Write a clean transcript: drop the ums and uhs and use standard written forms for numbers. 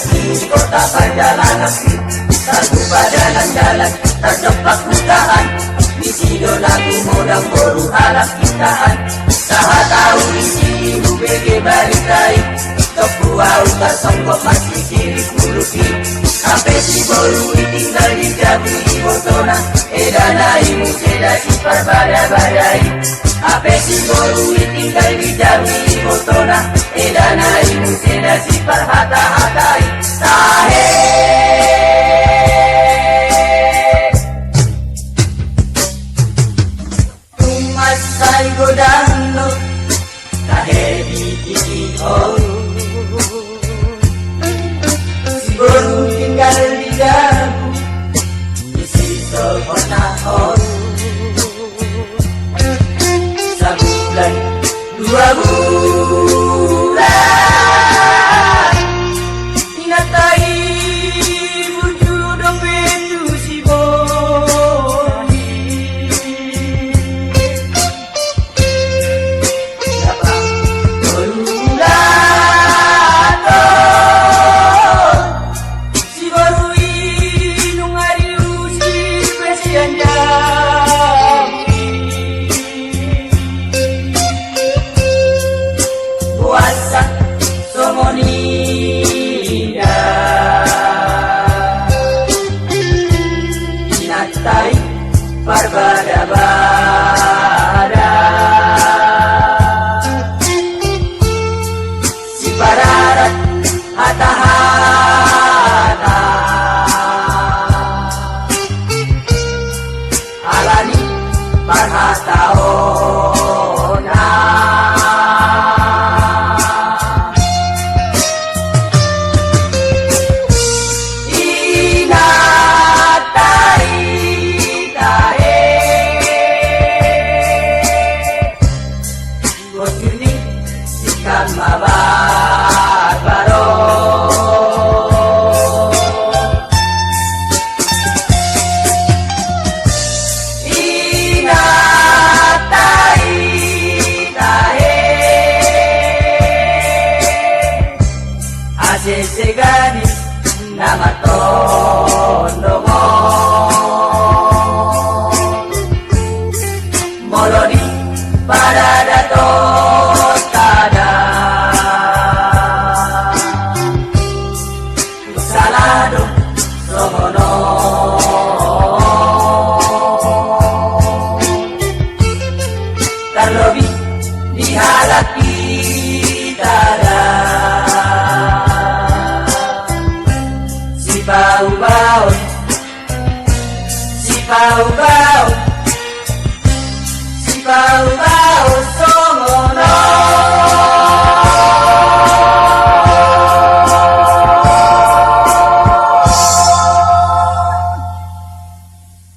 di kota perjalanan, terbuka jalan-jalan, terjebak hutan. Misido lagu modang boru alam kitaan. Taha tahu isi ibu bege balitai. Tokuau tersonggok masih kiri kuluki. Sampai si boru tinggal di jabu ibotona. Edanai museda si perbada-badai. Sampai si boru tinggal di jabu ibotona. Edanai museda si perhata-hatai. Tahe Tumasay godano Tahe di oh. Si boru tinggal di jabu isi sekolah sebulan 2 bulan inatai wujud betu si boni siapa berulato si baru inung hari usi presiden puasa somonida inatai barbada-bada si pararat hata-hata alani parhataona segani nama tondo molodi pada